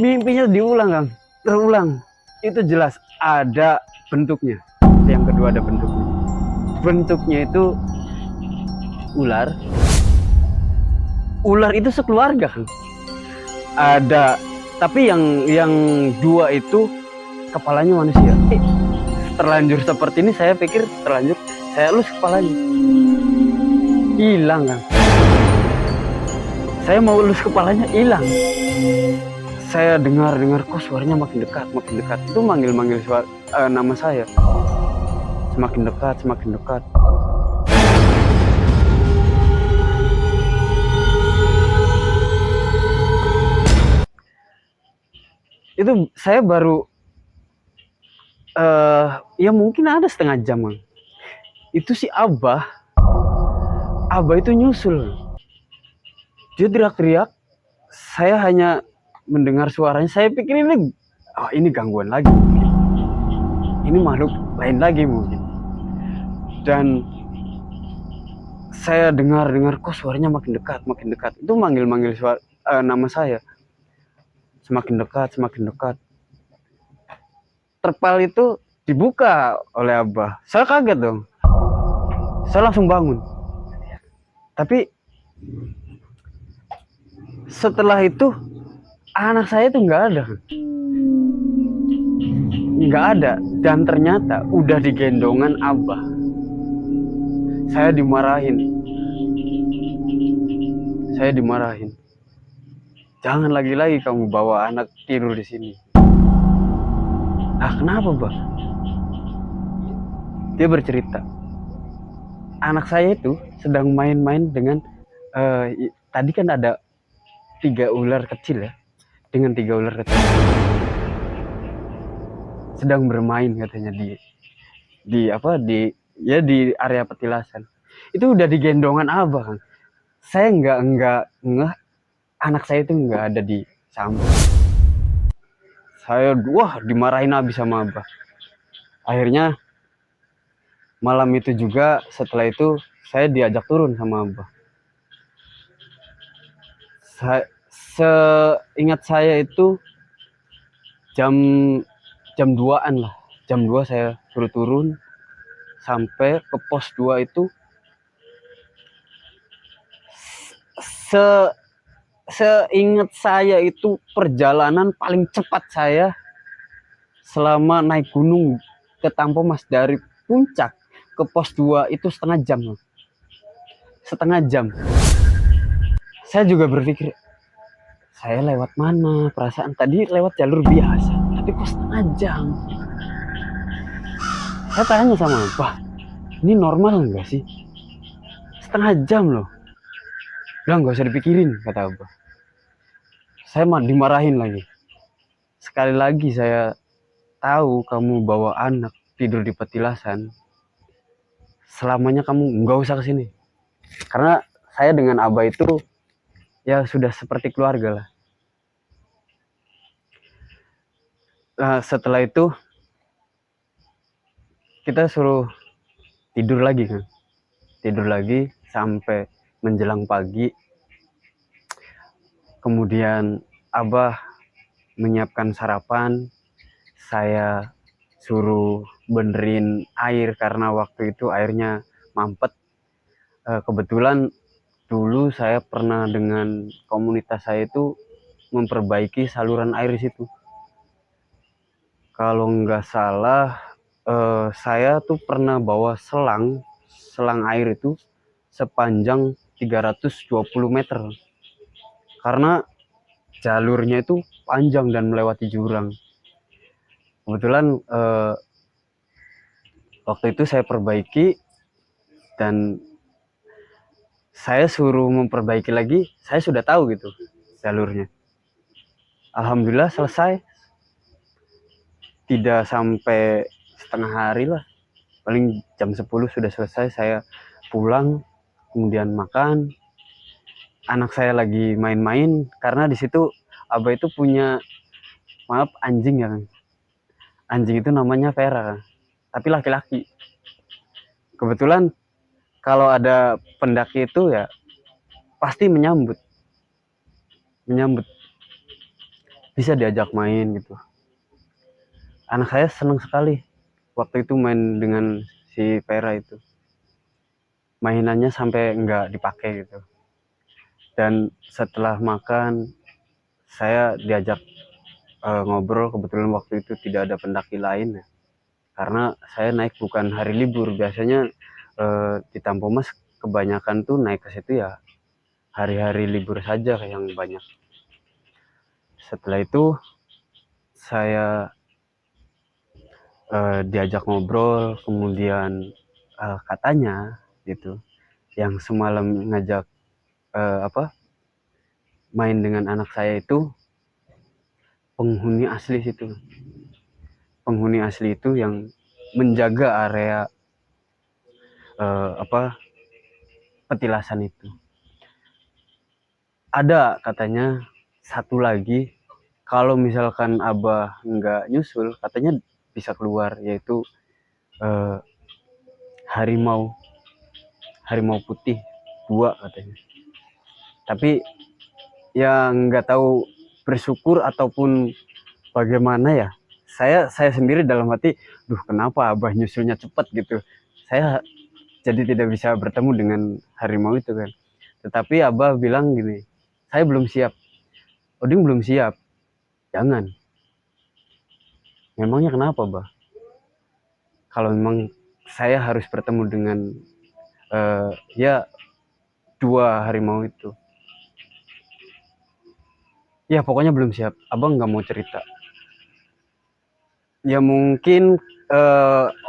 Mimpinya diulang, Kang. Terulang. Itu jelas ada bentuknya. Yang kedua ada bentuknya. Bentuknya itu ular. Ular itu sekeluarga, Kang. Ada, tapi yang dua itu kepalanya manusia. Terlanjur seperti ini, saya pikir terlanjur saya elus kepalanya. Hilang, Kang. Saya mau elus kepalanya, hilang. Saya dengar kok suaranya makin dekat, makin dekat. Itu manggil nama saya. Semakin dekat, semakin dekat. Itu saya baru ya mungkin ada setengah jam, Kang. Itu si Abah itu nyusul. Dia teriak-teriak. Saya hanya mendengar suaranya. Saya pikir ini gangguan lagi mungkin. Ini makhluk lain lagi mungkin. Dan saya dengar kok suaranya makin dekat, makin dekat. Itu manggil nama saya. Semakin dekat, semakin dekat. Terpal itu dibuka oleh Abah. Saya kaget dong. Saya langsung bangun. Tapi setelah itu anak saya itu nggak ada. Nggak ada. Dan ternyata udah digendongan Abah. Saya dimarahin. Jangan lagi-lagi kamu bawa anak tidur di sini. Ah, kenapa, Bah? Dia bercerita. Anak saya itu sedang main-main dengan tadi kan ada 3 ular kecil ya. Dengan 3 ular kecil. Sedang bermain katanya di area petilasan. Itu udah digendongan Abah, kan. Saya nggak ngeh anak saya itu nggak ada di samping. Saya dimarahin habis sama Abah. Akhirnya malam itu juga setelah itu saya diajak turun sama Abah. Seingat saya itu jam 2-an lah. Jam 2 saya suruh turun sampai ke pos 2 itu. Seingat saya itu perjalanan paling cepat saya selama naik gunung ke Tampomas dari puncak ke pos 2 itu setengah jam. Setengah jam. Saya juga berpikir, saya lewat mana? Perasaan tadi lewat jalur biasa, tapi kok setengah jam? Saya tanya sama Abah, ini normal nggak sih? Setengah jam loh. Udah nggak usah dipikirin, kata Abah. Saya dimarahin lagi. Sekali lagi saya tahu kamu bawa anak tidur di petilasan, selamanya kamu nggak usah kesini. Karena saya dengan Abah itu ya sudah seperti keluarga lah. Nah, setelah itu kita suruh tidur lagi, kan. Tidur lagi sampai menjelang pagi. Kemudian Abah menyiapkan sarapan. Saya suruh benerin air karena waktu itu airnya mampet. Kebetulan dulu saya pernah dengan komunitas saya itu memperbaiki saluran air di situ. Kalau nggak salah, saya tuh pernah bawa selang air itu sepanjang 320 meter. Karena jalurnya itu panjang dan melewati jurang. Kebetulan waktu itu saya perbaiki dan saya suruh memperbaiki lagi. Saya sudah tahu gitu jalurnya. Alhamdulillah selesai. Tidak sampai setengah hari lah. Paling jam 10 sudah selesai. Saya pulang, kemudian makan. Anak saya lagi main-main karena di situ Abah itu punya, maaf, anjing ya, kan. Anjing itu namanya Vera, tapi laki-laki. Kebetulan kalau ada pendaki itu ya pasti menyambut. bisa diajak main gitu. Anak saya senang sekali waktu itu main dengan si Vera itu. Mainannya sampai nggak dipakai gitu. Dan setelah makan, saya diajak ngobrol. Kebetulan waktu itu tidak ada pendaki lain ya. Karena saya naik bukan hari libur. Biasanya di Tampomas kebanyakan tuh naik ke situ ya hari-hari libur saja yang banyak. Setelah itu saya diajak ngobrol, kemudian katanya gitu, yang semalam ngajak main dengan anak saya itu penghuni asli situ. Penghuni asli itu yang menjaga area petilasan itu. Ada katanya satu lagi, kalau misalkan Abah nggak nyusul, katanya bisa keluar, yaitu eh, harimau harimau putih 2 katanya. Tapi yang nggak tahu bersyukur ataupun bagaimana ya. Saya sendiri dalam hati, duh kenapa Abah nyusulnya cepat gitu. Saya jadi tidak bisa bertemu dengan harimau itu kan. Tetapi Abah bilang gini, saya belum siap. Oding belum siap. Jangan. Memangnya kenapa, Bah? Kalau memang saya harus bertemu dengan ya 2 harimau itu. Ya pokoknya belum siap. Abang nggak mau cerita. Ya mungkin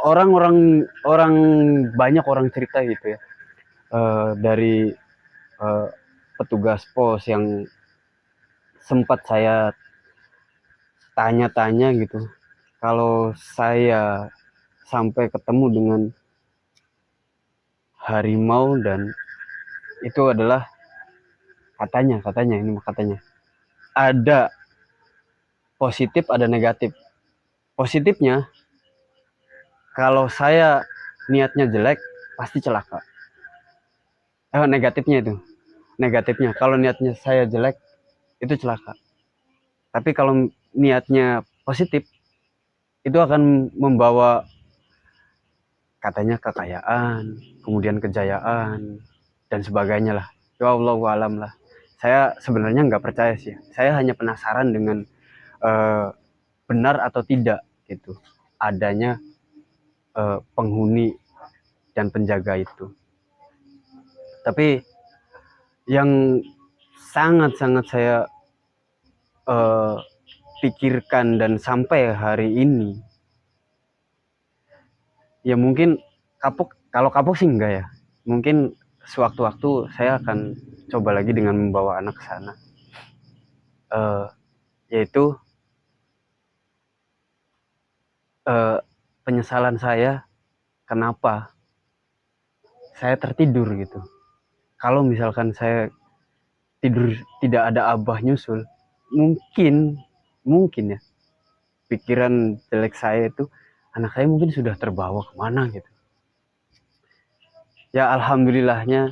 orang banyak orang cerita gitu ya. Dari petugas pos yang sempat saya tanya-tanya gitu. Kalau saya sampai ketemu dengan harimau, dan itu adalah katanya ini katanya ada positif ada negatif. Positifnya, kalau saya niatnya jelek pasti celaka. Negatifnya kalau niatnya saya jelek itu celaka. Tapi kalau niatnya positif, itu akan membawa katanya kekayaan, kemudian kejayaan, dan sebagainya lah. Ya Allah alam lah. Saya sebenarnya nggak percaya sih. Saya hanya penasaran dengan eh, benar atau tidak gitu adanya penghuni dan penjaga itu. Tapi yang sangat-sangat saya eh, pikirkan dan sampai hari ini, ya mungkin kalau kapok sih enggak ya. Mungkin sewaktu-waktu saya akan coba lagi dengan membawa anak ke sana. Eh, yaitu penyesalan saya kenapa saya tertidur gitu. Kalau misalkan saya tidur tidak ada Abah nyusul, mungkin ya pikiran jelek saya itu, anak saya mungkin sudah terbawa kemana gitu. Ya alhamdulillahnya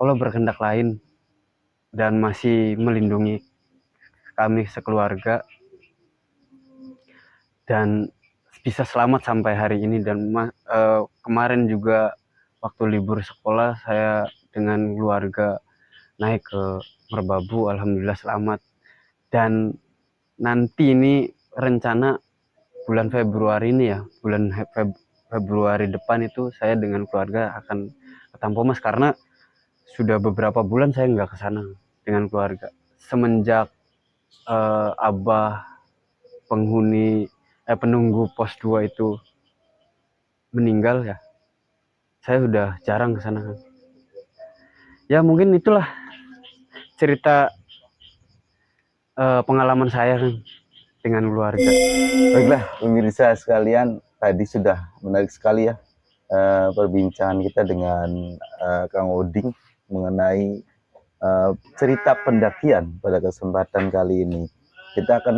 Allah berkehendak lain dan masih melindungi kami sekeluarga dan bisa selamat sampai hari ini. Dan kemarin juga waktu libur sekolah saya dengan keluarga naik ke Merbabu, alhamdulillah selamat. Dan nanti ini rencana bulan Februari ini ya, bulan Februari depan itu saya dengan keluarga akan ke Tampomas, karena sudah beberapa bulan saya nggak ke sana dengan keluarga. Semenjak Abah penunggu pos 2 itu meninggal ya, saya sudah jarang ke sana kan. Ya mungkin itulah cerita pengalaman saya kan dengan keluarga. Baiklah, pemirsa sekalian, tadi sudah menarik sekali ya perbincangan kita dengan Kang Oding mengenai cerita pendakian pada kesempatan kali ini. Kita akan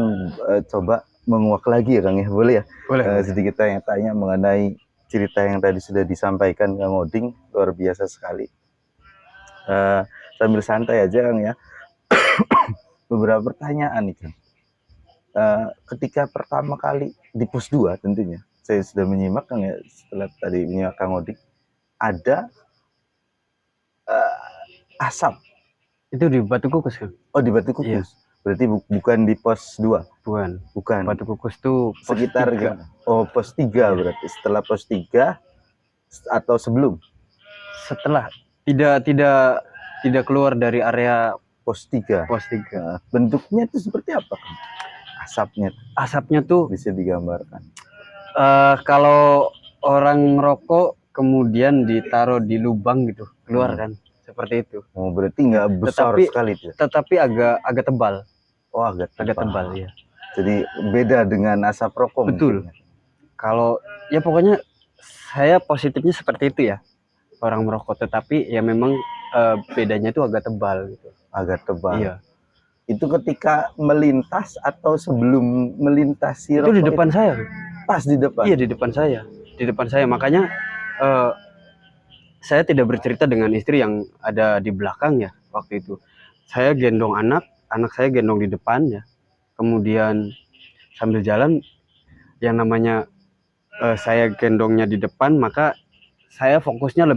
coba menguak lagi ya Kang ya, boleh ya? Boleh. Sedikit tanya-tanya mengenai cerita yang tadi sudah disampaikan Kang Oding, luar biasa sekali. Sambil santai aja Kang ya, beberapa pertanyaan nih Kang. ketika pertama kali di pos 2 tentunya saya sudah menyimak Kang ya, setelah tadi menyimak Kang Odik, ada asap. Itu di Batu Kukus kan? Oh, di Batu Iya. Kukus. Berarti bukan di pos 2. Bukan. Bukan. Batu Kukus tuh pos Sekitar 3. gimana? Oh, pos 3 Iya. berarti. Setelah pos 3 atau sebelum Setelah tidak keluar dari area pos 3. pos 3. Bentuknya itu seperti apa Kang? Asapnya Asapnya tuh bisa digambarkan. kalau orang ngerokok kemudian ditaruh di lubang gitu, keluar kan. Seperti itu. Oh, berarti nggak besar sekali tuh. Tetapi agak tebal. Oh, agak tebal ya. Jadi beda dengan asap rokok. Betul. Mungkin. Kalau ya pokoknya saya positifnya seperti itu ya. Orang merokok, tetapi ya memang bedanya itu agak tebal gitu. Agak tebal. Iya. Itu ketika melintas atau sebelum melintasi itu rokok? Di depan saya. Pas di depan? Iya, di depan saya. Di depan saya. Makanya saya tidak bercerita dengan istri yang ada di belakang ya waktu itu. Saya gendong anak saya gendong di depan ya. Kemudian sambil jalan, yang namanya saya gendongnya di depan, maka saya fokusnya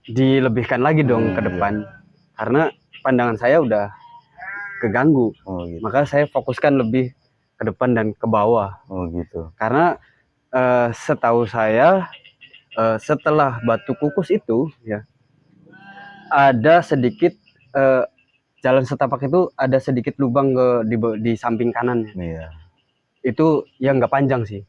dilebihkan lagi dong ke depan. Karena pandangan saya udah keganggu. Oh, gitu. Maka saya fokuskan lebih ke depan dan ke bawah. Oh, gitu. Karena setahu saya setelah Batu Kukus itu ya ada sedikit jalan setapak itu ada sedikit lubang di samping kanan. Iya. Itu yang nggak panjang sih.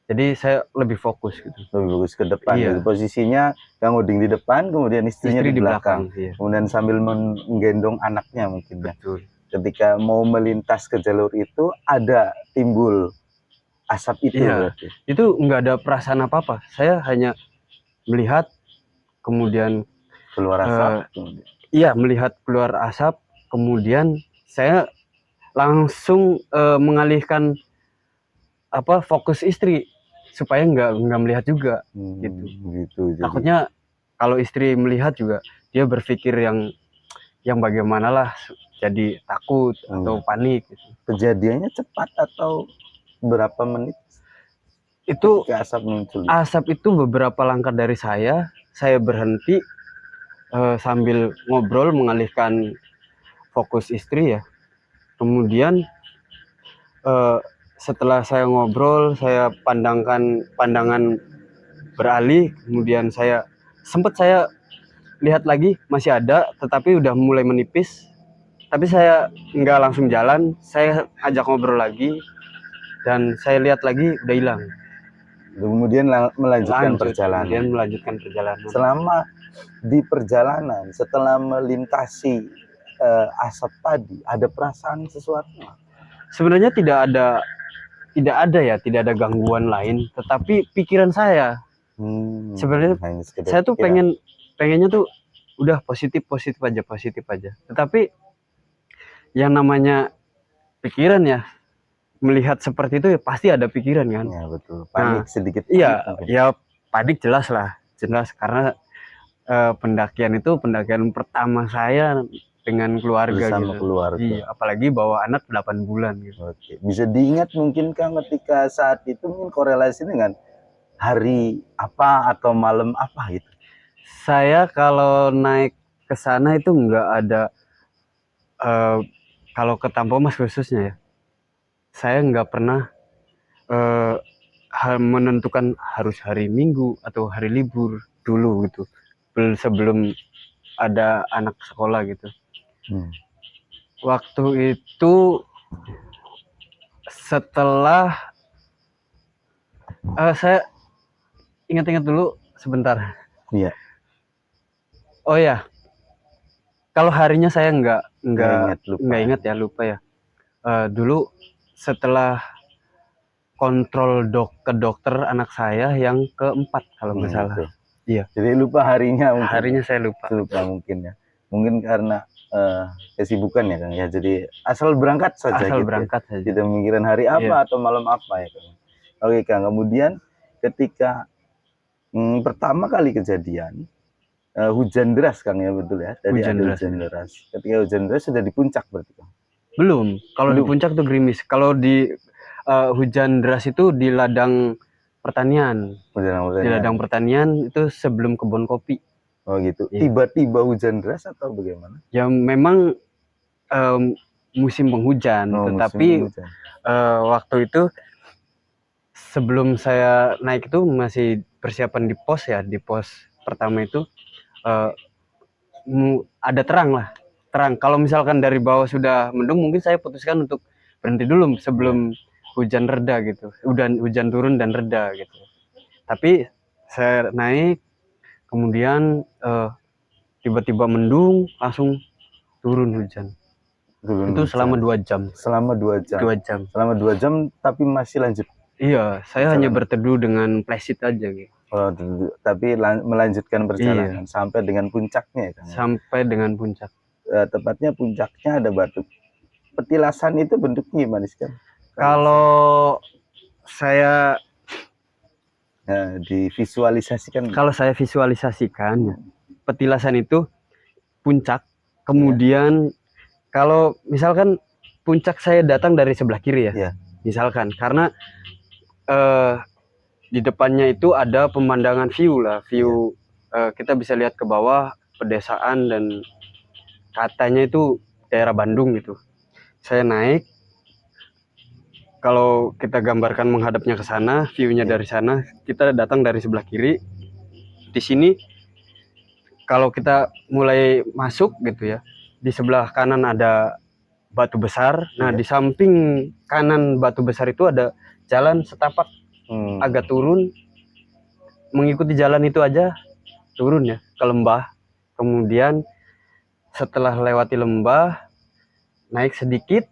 Jadi saya lebih fokus gitu. Lebih fokus ke depan. Iya. Jadi posisinya Kang Uding di depan, kemudian istrinya Istri di belakang. Iya. Kemudian sambil menggendong anaknya mungkin. Betul. Ketika mau melintas ke jalur itu ada timbul asap itu. Iya. Berarti. Itu nggak ada perasaan apa-apa. Saya hanya melihat kemudian keluar asap. Iya, melihat keluar asap, kemudian saya langsung mengalihkan fokus istri supaya nggak melihat juga gitu. Takutnya kalau istri melihat juga dia berpikir yang bagaimana lah, jadi takut atau panik gitu. Kejadiannya cepat atau berapa menit? Itu asap muncul. Asap itu beberapa langkah dari saya berhenti sambil ngobrol mengalihkan fokus istri ya. Kemudian setelah saya ngobrol, saya pandangan beralih, kemudian saya lihat lagi masih ada, tetapi udah mulai menipis. Tapi saya nggak langsung jalan, saya ajak ngobrol lagi, dan saya lihat lagi udah hilang. Kemudian melanjutkan perjalanan. Kemudian melanjutkan perjalanan. Selama di perjalanan, setelah melintasi asap tadi, ada perasaan sesuatu? Sebenarnya tidak ada gangguan lain, tetapi pikiran saya sebenarnya saya tuh pengennya tuh udah positif aja. Tetapi yang namanya pikiran ya, melihat seperti itu ya pasti ada pikiran kan. Ya betul. Panik sedikit. Iya, ya panik jelas karena pendakian pertama saya dengan keluarga. Bersama keluarga. Iya, apalagi bawa anak 8 bulan gitu. Oke. Bisa diingat mungkin Kang ketika saat itu mungkin korelasi dengan hari apa atau malam apa gitu? Saya kalau naik ke sana itu nggak ada kalau ke Tampomas khususnya ya. Saya nggak pernah menentukan harus hari Minggu atau hari libur dulu gitu. Sebelum ada anak sekolah gitu. Waktu itu setelah saya ingat-ingat dulu sebentar. Iya. Oh ya, kalau harinya saya nggak ingat ya, lupa ya. Dulu setelah kontrol ke dokter anak saya yang keempat kalau nggak salah. Betul. Iya. Jadi lupa harinya mungkin. Harinya saya lupa. Mungkin ya. Mungkin karena kesibukan ya Kang ya. Jadi asal berangkat saja. Saja. Tidak memikirkan hari apa atau malam apa ya Kang. Oke Kang, kemudian ketika pertama kali kejadian hujan deras Kang ya, betul ya. Tadi hujan deras. Ketika hujan deras sudah di puncak berarti Kang. Belum. Kalau di Belum. puncak tuh gerimis. Kalau di hujan deras itu di ladang pertanian. Di ladang pertanian itu sebelum kebun kopi. Oh gitu. Iya. Tiba-tiba hujan deras atau bagaimana? Ya memang musim penghujan, Oh, tetapi musim hujan. waktu itu sebelum saya naik itu masih persiapan di pos ya, di pos pertama itu ada terang lah, terang. Kalau misalkan dari bawah sudah mendung, mungkin saya putuskan untuk berhenti dulu sebelum hujan reda gitu, hujan turun dan reda gitu. Tapi saya naik, kemudian tiba-tiba mendung, langsung turun hujan. Itu selama 2 jam. Selama 2 jam. 2 jam. Selama 2 jam tapi masih lanjut. Iya, saya hanya berteduh dengan flashlight aja gitu. Oh, tapi melanjutkan perjalanan sampai dengan puncaknya ya, Kang? Sampai dengan puncak. Tepatnya puncaknya ada batu petilasan, itu bentuknya gimana sih, Kang? Kalau saya divisualisasikan. Kalau saya visualisasikan, petilasan itu puncak, kemudian kalau misalkan puncak saya datang dari sebelah kiri ya, misalkan, karena di depannya itu ada pemandangan view lah, kita bisa lihat ke bawah pedesaan dan katanya itu daerah Bandung gitu. Saya naik, kalau kita gambarkan menghadapnya ke sana, view-nya dari sana, kita datang dari sebelah kiri. Di sini kalau kita mulai masuk gitu ya, di sebelah kanan ada batu besar. Nah, di samping kanan batu besar itu ada jalan setapak agak turun. Mengikuti jalan itu aja turun ya ke lembah. Kemudian setelah lewati lembah, naik sedikit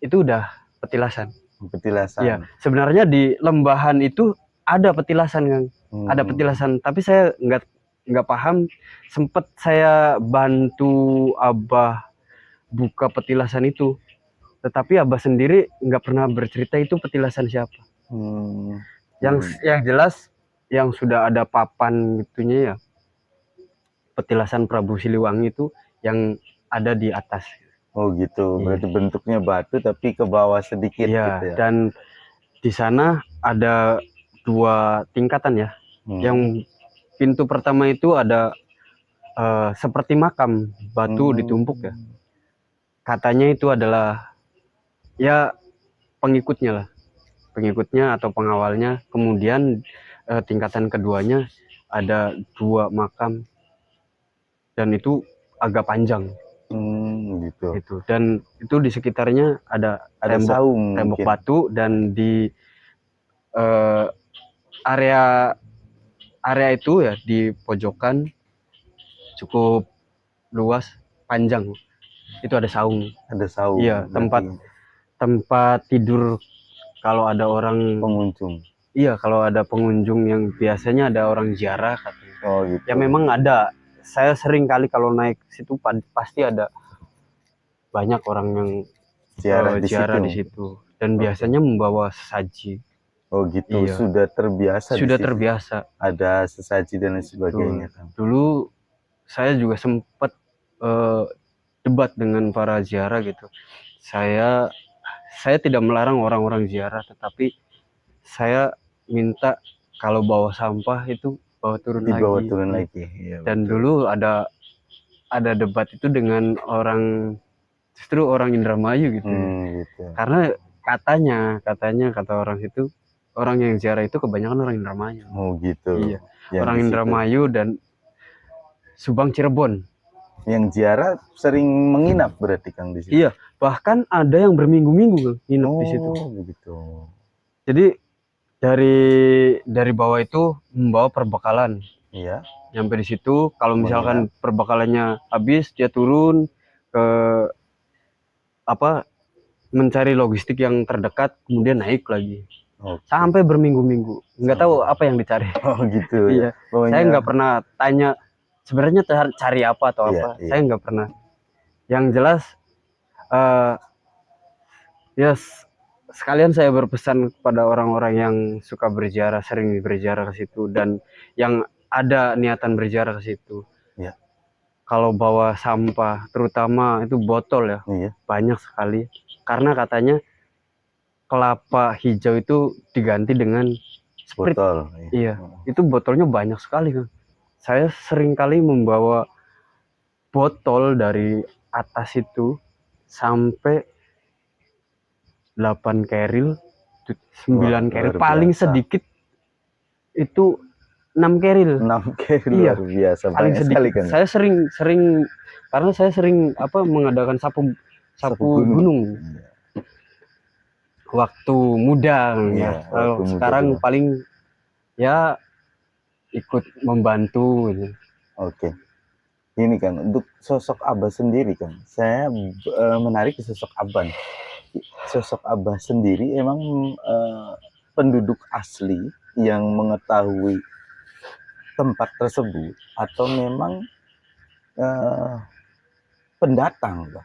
itu udah petilasan. Petilasan. Iya, sebenarnya di lembahan itu ada petilasan, Kang. Ada petilasan, tapi saya nggak paham. Sempet saya bantu Abah buka petilasan itu, tetapi Abah sendiri nggak pernah bercerita itu petilasan siapa. Yang jelas yang sudah ada papan gitunya ya, petilasan Prabu Siliwangi itu yang ada di atas. Oh gitu, berarti bentuknya batu tapi ke bawah sedikit gitu ya. Dan di sana ada 2 tingkatan ya. Yang pintu pertama itu ada seperti makam, batu ditumpuk ya. Katanya itu adalah ya pengikutnya atau pengawalnya. Kemudian tingkatan keduanya ada 2 makam dan itu agak panjang. Gitu. Dan itu di sekitarnya ada tembok batu, dan di area itu ya di pojokan cukup luas, panjang, itu ada saung. Iya, tempat tidur kalau ada orang pengunjung. Iya, kalau ada pengunjung yang biasanya ada orang ziarah katanya. Oh gitu. Ya memang ada. Saya sering kali kalau naik situ pasti ada banyak orang yang ziarah di situ. Dan biasanya membawa sesaji. Oh gitu. Sudah terbiasa. Ada sesaji dan lain sebagainya. Dulu saya juga sempat debat dengan para ziarah gitu. Saya tidak melarang orang-orang ziarah, tetapi saya minta kalau bawa sampah itu dibawa turun lagi. Ya, dan dulu ada debat itu dengan justru orang Indramayu gitu. Gitu. Karena kata orang itu, orang yang ziarah itu kebanyakan orang Indramayu. Oh gitu. Iya. Orang Indramayu dan Subang, Cirebon. Yang ziarah sering menginap berarti, Kang, di situ. Iya, bahkan ada yang berminggu-minggu nginep di situ. Oh begitu. Jadi dari bawah itu membawa perbekalan. Iya. Nyampe di situ, kalau misalkan perbekalannya habis, dia turun ke mencari logistik yang terdekat, kemudian naik lagi. Sampai berminggu-minggu, nggak tahu apa yang dicari. Oh gitu. Iya. Saya nggak pernah tanya sebenarnya cari apa atau apa. Saya nggak pernah. Yang jelas sekalian saya berpesan kepada orang-orang yang suka berziarah, sering berziarah ke situ, dan yang ada niatan berziarah ke situ. kalau bawa sampah, terutama itu botol ya, Iya, banyak sekali. Karena katanya kelapa hijau itu diganti dengan Sprite. botol. Iya, itu botolnya banyak sekali kan. Saya sering kali membawa botol dari atas itu sampai 8 keril, 9 Wah, keril, luar paling biasa. sedikit itu 6 keril. 6 K Iya, luar biasa, paling banyak sekali sedikit. kan. Saya sering karena saya sering mengadakan sapu Sapu gunung Iya, waktu muda iya, ya. Kalau waktu muda sekarang dulu. paling ya ikut membantu gitu. Oke. Ini kan untuk sosok Abah sendiri kan, saya menarik ke sosok Abah nih. Sosok Abah sendiri emang penduduk asli yang mengetahui tempat tersebut atau memang eh, pendatang, Bah?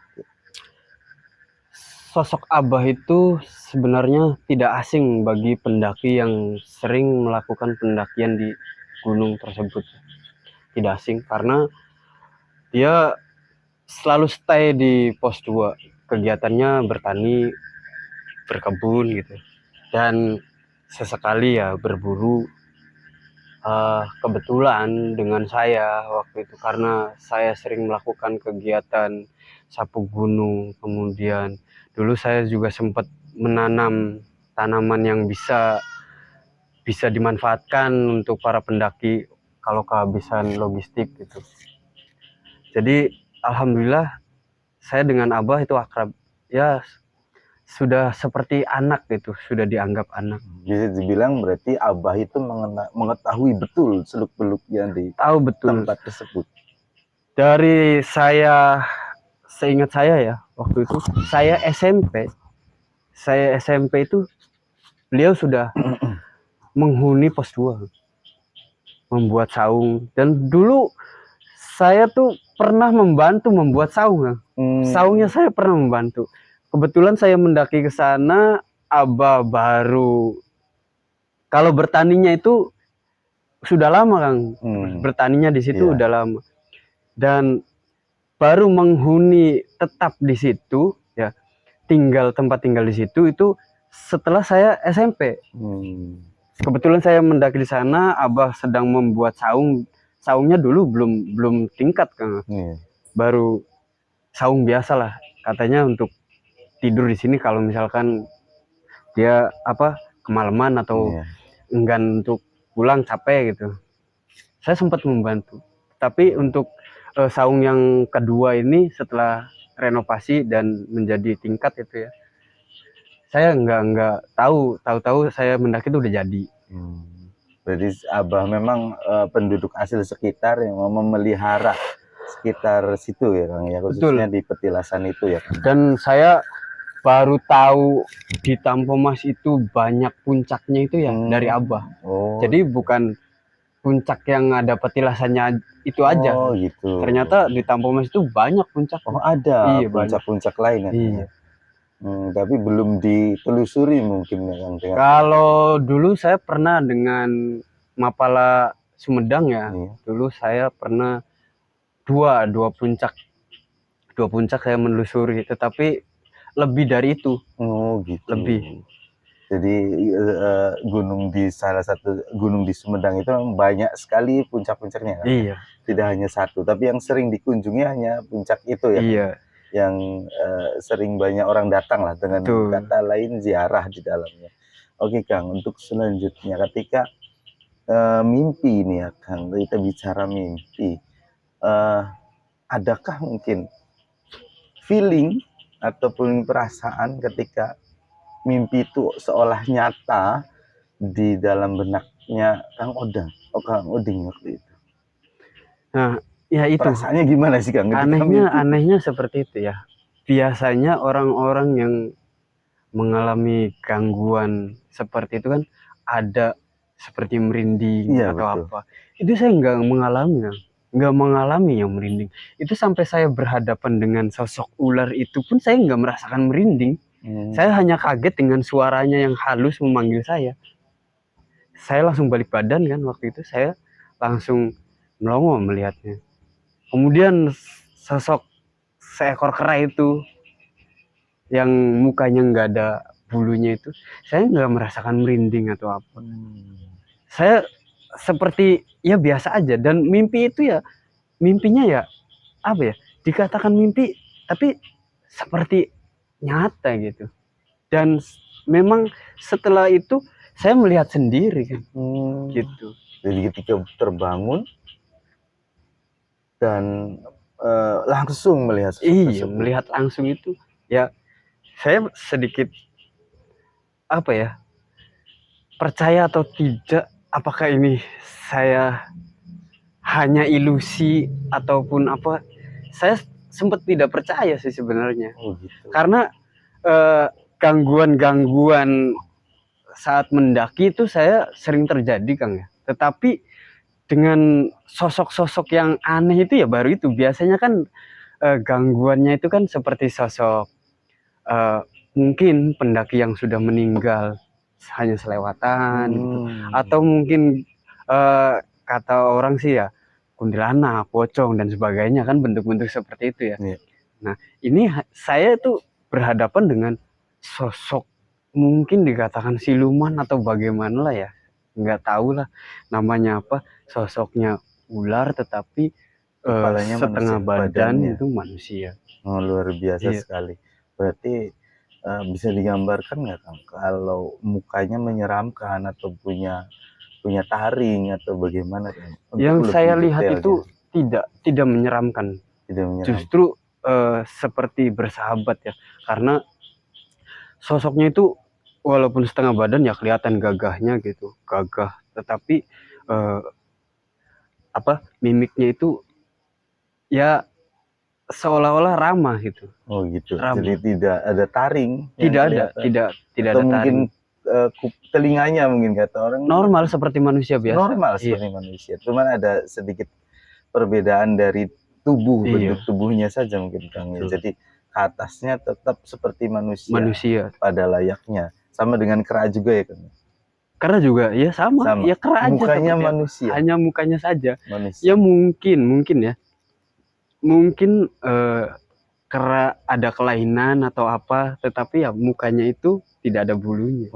Sosok Abah itu sebenarnya tidak asing bagi pendaki yang sering melakukan pendakian di gunung tersebut. Tidak asing karena dia selalu stay di pos 2. Kegiatannya bertani, berkebun gitu. Dan sesekali ya berburu. Kebetulan dengan saya waktu itu karena saya sering melakukan kegiatan sapu gunung, kemudian dulu saya juga sempat menanam tanaman yang bisa bisa dimanfaatkan untuk para pendaki kalau kehabisan logistik gitu. Jadi alhamdulillah saya dengan Abah itu akrab. Ya sudah seperti anak gitu, sudah dianggap anak. Bisa dibilang berarti Abah itu mengetahui betul seluk-beluk yang di Tahu betul. tempat tersebut. Dari seingat saya ya, waktu itu saya SMP itu beliau sudah menghuni pos 2, membuat saung. Dan dulu saya tuh pernah membantu membuat saung. Saungnya saya pernah membantu. Kebetulan saya mendaki ke sana, Abah baru, kalau bertaninya itu sudah lama Kang. Bertaninya di situ udah lama. Dan baru menghuni tetap di situ ya, tempat tinggal di situ itu setelah saya SMP. Kebetulan saya mendaki di sana, Abah sedang membuat saungnya dulu belum tingkat Kang. Baru saung biasa lah, katanya untuk tidur di sini kalau misalkan dia kemalaman atau enggan untuk pulang capek gitu. Saya sempat membantu. Tapi untuk saung yang kedua ini setelah renovasi dan menjadi tingkat itu ya, saya nggak tahu saya mendaki itu udah jadi. Berarti Abah memang penduduk asli sekitar yang memelihara sekitar situ ya Kang ya, khususnya di petilasan itu ya Kang. Dan saya baru tahu di Tampomas itu banyak puncaknya itu ya dari Abah. Jadi bukan puncak yang ada petilasannya itu aja. Gitu. Ternyata di Tampomas itu banyak puncak. Ada puncak-puncak lain kan. Iya. Tapi belum ditelusuri mungkin ya Kang. Kalau dulu saya pernah dengan Mapala Sumedang ya. Dulu saya pernah dua puncak saya menelusuri, tetapi lebih dari itu. Gitu. Lebih. Jadi gunung di salah satu gunung di Sumedang itu banyak sekali puncak-puncaknya kan? Iya. Tidak hanya satu, tapi yang sering dikunjungi hanya puncak itu ya. Iya. Yang sering banyak orang datang lah, dengan kata lain ziarah di dalamnya. Oke Kang, untuk selanjutnya ketika mimpi ini ya Kang, kita bicara mimpi, adakah mungkin feeling ataupun perasaan ketika mimpi itu seolah nyata di dalam benaknya Kang Oding waktu itu? Nah, ya itu. Perasaannya gimana sih Kang? Anehnya seperti itu ya. Biasanya orang-orang yang mengalami gangguan seperti itu kan ada seperti merinding atau apa. Itu saya nggak mengalami yang merinding. Itu sampai saya berhadapan dengan sosok ular itu pun saya nggak merasakan merinding. Saya hanya kaget dengan suaranya yang halus memanggil saya. Saya langsung balik badan kan waktu itu, saya langsung melongo melihatnya. Kemudian sosok seekor kera itu yang mukanya nggak ada bulunya itu, saya nggak merasakan merinding atau apa. Saya seperti ya biasa aja, dan mimpi itu ya mimpinya ya apa ya, dikatakan mimpi tapi seperti nyata gitu. Dan memang setelah itu saya melihat sendiri kan gitu. Jadi ketika terbangun dan langsung melihat Iya, melihat langsung itu ya saya sedikit apa ya, percaya atau tidak apakah ini saya hanya ilusi ataupun apa. Saya sempat tidak percaya sih sebenarnya. Gitu. Karena gangguan-gangguan saat mendaki itu saya sering terjadi Kang ya. Tetapi dengan sosok-sosok yang aneh itu ya baru itu. Biasanya kan gangguannya itu kan seperti sosok mungkin pendaki yang sudah meninggal hanya selewatan gitu. Atau mungkin kata orang sih ya kuntilanak, pocong dan sebagainya kan, bentuk-bentuk seperti itu ya. Nah ini saya tuh berhadapan dengan sosok mungkin dikatakan siluman atau bagaimana lah ya, nggak tahu lah namanya apa, sosoknya ular tetapi kepalanya setengah manusia, badan badannya itu manusia. luar biasa sekali. Berarti bisa digambarkan nggak Kang kalau mukanya menyeramkan atau punya taring atau bagaimana Kang? Yang saya lihat itu tidak menyeramkan. Justru seperti bersahabat ya, karena sosoknya itu walaupun setengah badan ya kelihatan gagahnya gitu, gagah, tetapi apa mimiknya itu ya seolah-olah ramah gitu. Gitu. Ramah. Jadi tidak ada taring. Tidak ada atau mungkin taring. Telinganya mungkin kata orang normal seperti manusia biasa. Normal seperti manusia. Cuman ada sedikit perbedaan dari tubuh, bentuk tubuhnya saja mungkin Kang. Jadi ke atasnya tetap seperti manusia pada layaknya. Sama dengan kera juga ya Kang. Kera juga ya sama. Ya kera aja. Mukanya manusia. Hanya mukanya saja. Manusia. Ya mungkin ya. Mungkin kera ada kelainan atau apa, tetapi ya mukanya itu tidak ada bulunya.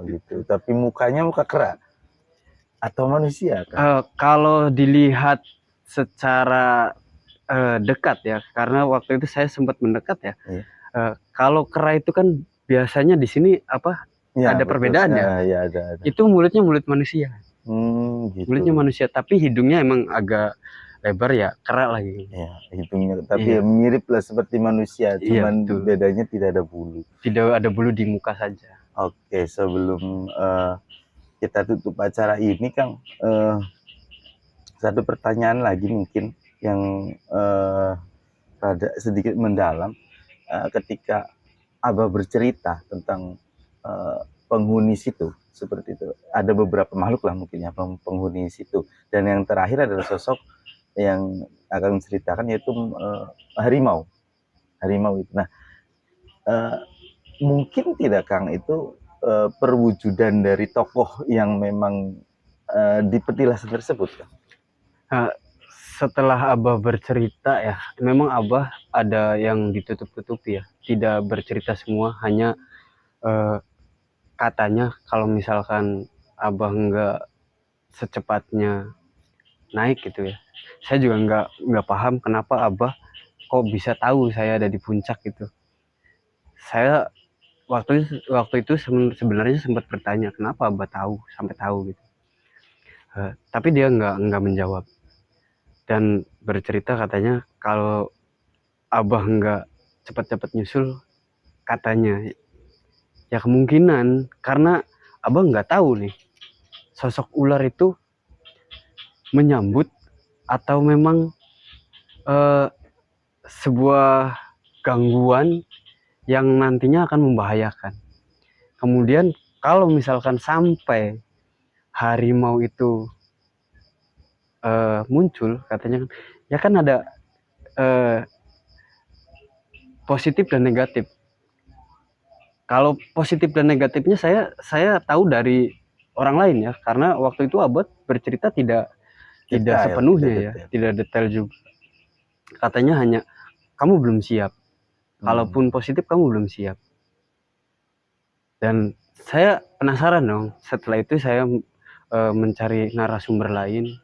Gitu. Tapi mukanya muka kera atau manusia kan? Kalau dilihat secara dekat ya, karena waktu itu saya sempat mendekat ya. Kalau kera itu kan biasanya di sini apa ya, ada perbedaan ya. Ada. Itu mulutnya mulut manusia. Gitu. Mulutnya manusia, tapi hidungnya emang agak lebar ya, kera lagi. Ya, hidungnya tapi mirip lah seperti manusia, cuman bedanya tidak ada bulu. Tidak ada bulu di muka saja. Oke, sebelum kita tutup acara ini Kang, satu pertanyaan lagi mungkin yang rada sedikit mendalam. Ketika Abah bercerita tentang penghuni situ seperti itu, ada beberapa makhluk lah mungkin ya penghuni situ, dan yang terakhir adalah sosok yang akan menceritakan yaitu harimau itu. Nah mungkin tidak Kang itu perwujudan dari tokoh yang memang di petilasan tersebut Kang? Setelah Abah bercerita ya, memang Abah ada yang ditutup-tutupi ya, tidak bercerita semua, hanya katanya kalau misalkan Abah nggak secepatnya naik gitu ya. Saya juga nggak paham kenapa Abah kok bisa tahu saya ada di puncak gitu. Saya waktu itu sebenarnya sempat bertanya kenapa Abah sampai tahu gitu. Tapi dia nggak menjawab dan bercerita katanya kalau Abah nggak cepat-cepat nyusul, katanya ya kemungkinan karena Abah nggak tahu nih sosok ular itu menyambut atau memang sebuah gangguan yang nantinya akan membahayakan. Kemudian kalau misalkan sampai harimau itu muncul, katanya ya kan ada positif dan negatif. Kalau positif dan negatifnya saya tahu dari orang lain ya, karena waktu itu Abah bercerita tidak sepenuhnya ya, tidak detail juga. katanya hanya kamu belum siap. Kalaupun positif kamu belum siap. Dan saya penasaran dong. Setelah itu saya mencari narasumber lain,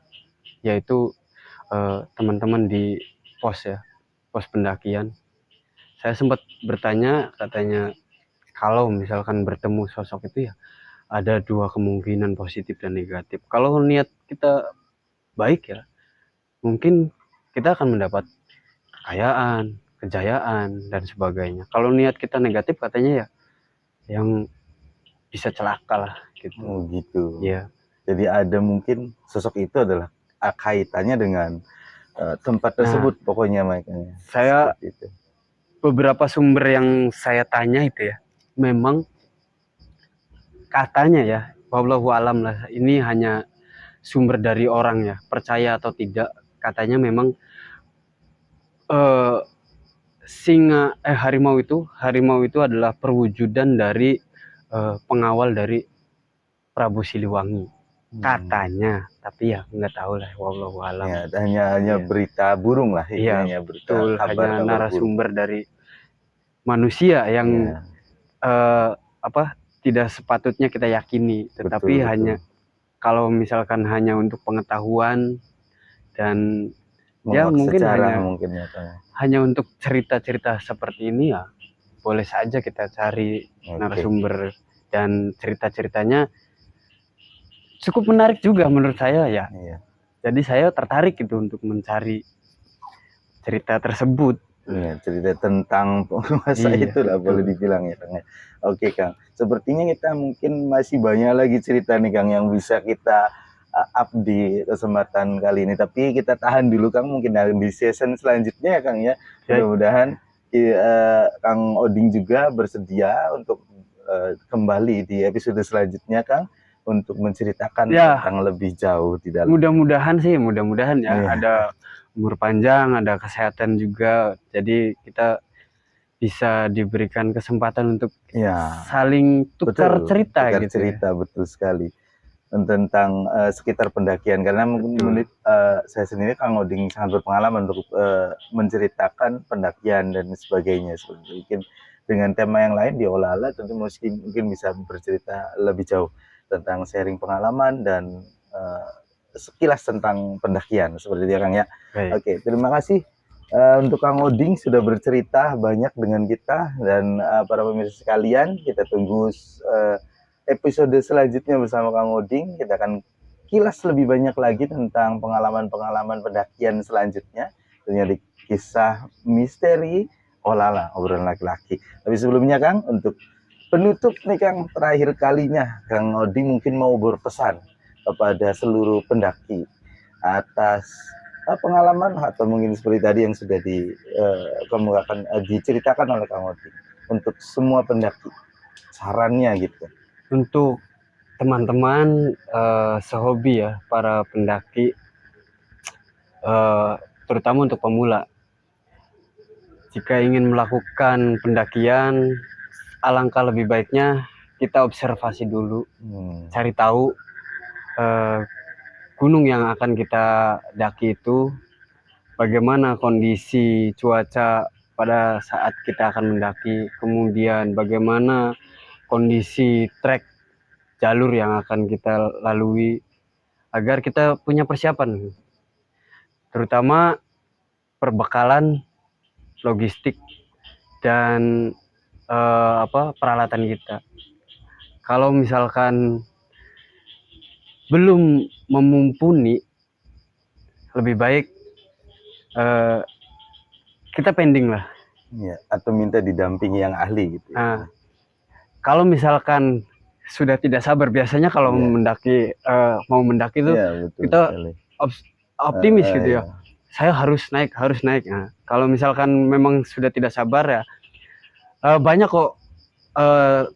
yaitu teman-teman di pos ya, pos pendakian. Saya sempat bertanya, katanya kalau misalkan bertemu sosok itu ya ada 2 kemungkinan, positif dan negatif. Kalau niat kita baik ya, mungkin kita akan mendapat kekayaan, kejayaan dan sebagainya. Kalau niat kita negatif katanya ya yang bisa celaka lah gitu. Oh gitu. Iya. Jadi ada mungkin sosok itu adalah kaitannya dengan tempat tersebut pokoknya makanya. Saya Seperti itu. beberapa sumber yang saya tanya itu ya, memang katanya ya, wallahu alam lah, ini hanya sumber dari orang ya, percaya atau tidak, katanya memang harimau itu adalah perwujudan dari pengawal dari Prabu Siliwangi. Katanya, tapi ya nggak tahu lah, wallahu alam. Ya, hanya berita burung lah, Iya, hanya berita betul, kabar hanya narasumber dari manusia yang tidak sepatutnya kita yakini, tetapi betul. hanya kalau misalkan hanya untuk pengetahuan dan ya mungkin hanya untuk cerita-cerita seperti ini ya boleh saja kita cari narasumber, dan cerita-ceritanya cukup menarik juga menurut saya ya. Jadi saya tertarik gitu untuk mencari cerita tersebut. Ya, cerita tentang penguasa itu lah boleh dibilang ya Kang. Oke Kang, sepertinya kita mungkin masih banyak lagi cerita nih Kang yang bisa kita up di kesempatan kali ini. Tapi kita tahan dulu Kang, mungkin di season selanjutnya ya Kang ya. Mudah-mudahan Kang Oding juga bersedia untuk kembali di episode selanjutnya Kang, untuk menceritakan tentang lebih jauh di dalam. Mudah-mudahan ya ada umur panjang, ada kesehatan juga, jadi kita bisa diberikan kesempatan untuk saling tukar cerita gitu. Betul sekali tentang sekitar pendakian, karena menurut saya sendiri Kang Oding sangat berpengalaman untuk menceritakan pendakian dan sebagainya. Mungkin dengan tema yang lain di Olala tentu mungkin bisa bercerita lebih jauh tentang sharing pengalaman dan sekilas tentang pendakian seperti itu ya Kang ya. Oke, terima kasih untuk Kang Oding sudah bercerita banyak dengan kita, dan para pemirsa sekalian, kita tunggu episode selanjutnya bersama Kang Oding. Kita akan kilas lebih banyak lagi tentang pengalaman-pengalaman pendakian selanjutnya, tentunya di kisah misteri Olala, obrolan laki-laki. Tapi sebelumnya Kang, untuk penutup nih Kang, terakhir kalinya Kang Oding mungkin mau berpesan kepada seluruh pendaki atas pengalaman atau mungkin seperti tadi yang sudah dikemukakan diceritakan oleh Kang Oding untuk semua pendaki, sarannya gitu. Untuk teman-teman sehobi ya, para pendaki, terutama untuk pemula, jika ingin melakukan pendakian, alangkah lebih baiknya kita observasi dulu, cari tahu gunung yang akan kita daki itu bagaimana kondisi cuaca pada saat kita akan mendaki, kemudian bagaimana kondisi trek jalur yang akan kita lalui, agar kita punya persiapan, terutama perbekalan logistik dan peralatan kita. Kalau misalkan belum memumpuni, lebih baik kita pending lah. Ya, atau minta didampingi yang ahli gitu. Kalau misalkan sudah tidak sabar, biasanya kalau mendaki mau mendaki itu kita optimis gitu ya. Saya harus naik. Nah, kalau misalkan memang sudah tidak sabar ya, banyak kok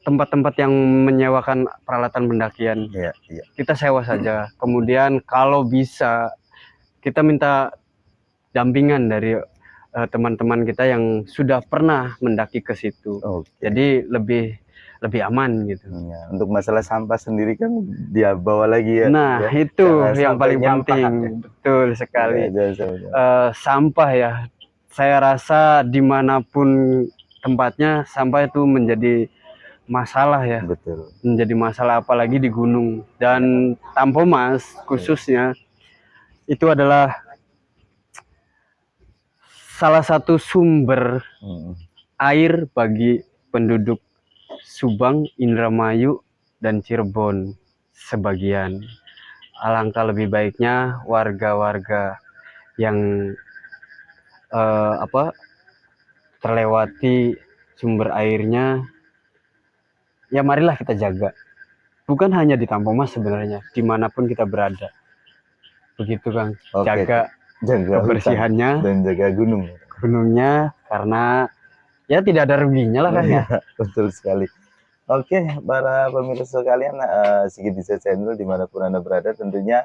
tempat-tempat yang menyewakan peralatan pendakian. Kita sewa saja. Kemudian kalau bisa kita minta dampingan dari teman-teman kita yang sudah pernah mendaki ke situ. Jadi lebih aman gitu. Untuk masalah sampah sendiri kan dia bawa lagi ya. Nah, itu yang paling penting. Betul sekali. Sampah ya, saya rasa dimanapun tempatnya sampah itu menjadi masalah ya, Betul. menjadi masalah apalagi di gunung. Dan Tampomas khususnya itu adalah salah satu sumber air bagi penduduk Subang, Indramayu, dan Cirebon sebagian. Alangkah lebih baiknya warga-warga yang terlewati sumber airnya, ya marilah kita jaga. Bukan hanya di Tampomas sebenarnya, dimanapun kita berada. Begitu Kang, Oke. jaga Jaga kebersihannya, hutan dan jaga gunungnya, karena ya tidak ada ruginya lah Kang ya. Betul sekali. Oke, para pemirsa sekalian, Sigit Channel dimanapun Anda berada, tentunya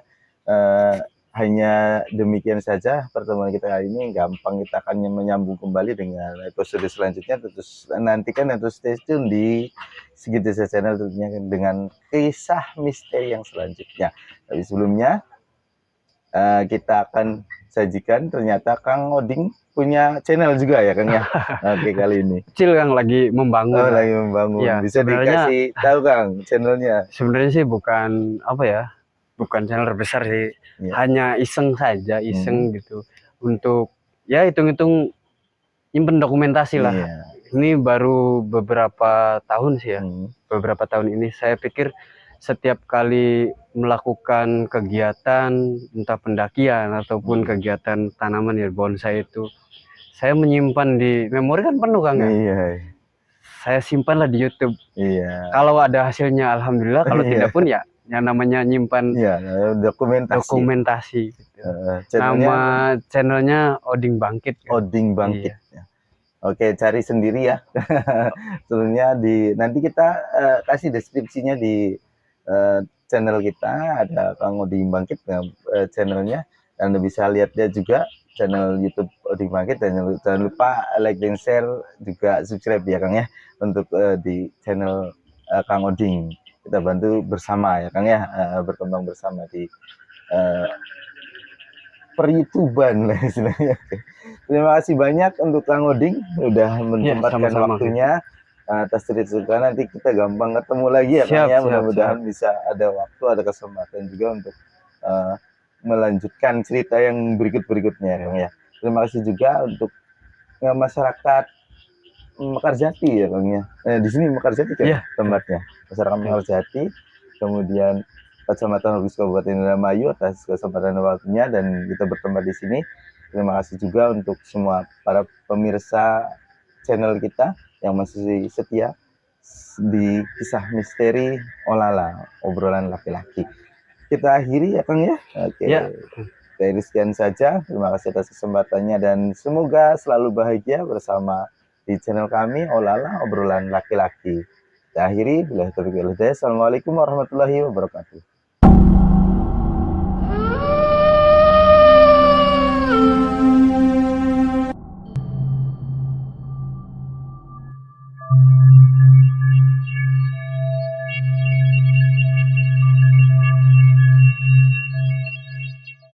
hanya demikian saja pertemuan kita kali ini. Gampang kita akan menyambung kembali dengan episode selanjutnya. Terus nantikan atau stay tune di Sigit Channel tentunya dengan kisah misteri yang selanjutnya. Tapi sebelumnya kita akan sajikan, ternyata Kang Oding punya channel juga ya Kang ya. Oke, kali ini Kecil Kang, lagi membangun. lagi membangun. Ya, Bisa dikasih tahu Kang channelnya? Sebenarnya sih bukan bukan channel besar sih, Ya. hanya iseng saja, gitu, untuk ya hitung-hitung nyimpen dokumentasi lah. Iya. Ini baru beberapa tahun sih ya, beberapa tahun ini saya pikir setiap kali melakukan kegiatan entah pendakian ataupun kegiatan tanaman ya bonsai itu, saya menyimpan di memori kan penuh Kang ya. Iya. Saya simpanlah di YouTube. Iya. Kalau ada hasilnya alhamdulillah, kalau tidak pun ya yang namanya nyimpan dokumentasi gitu. Nama channelnya Oding Bangkit. Oding Bangkit. Iya. Oke, cari sendiri ya. Sebenarnya nanti kita kasih deskripsinya di channel kita, ada Kang Oding Bangkit channelnya, dan Anda bisa lihat dia juga channel YouTube Oding Bangkit, dan jangan lupa like dan share juga subscribe ya Kang ya untuk di channel Kang Oding. Kita bantu bersama ya Kang ya, berkembang bersama di per-YouTuban lah istilahnya. Terima kasih banyak untuk Kang Oding udah menyempatkan waktunya atas cerita. Nanti kita gampang ketemu lagi ya Kang ya. Mudah-mudahan bisa ada waktu, ada kesempatan juga untuk melanjutkan cerita yang berikut-berikutnya Kang ya. Terima kasih juga untuk masyarakat Mekarsari ya Kang ya. Di sini Mekarsari kan tempatnya. Masyarakat Mekarsari, kemudian Kecamatan Hurus Kabupaten Indramayu atas kesempatan waktunya dan kita bertempat di sini. Terima kasih juga untuk semua para pemirsa channel kita yang masih setia di kisah misteri Olala, obrolan laki-laki. Kita akhiri ya Kang ya. Oke. Dari sekian saja. Terima kasih atas kesempatannya dan semoga selalu bahagia bersama di channel kami Olala, obrolan laki-laki. Kita akhiri. Assalamualaikum warahmatullahi wabarakatuh.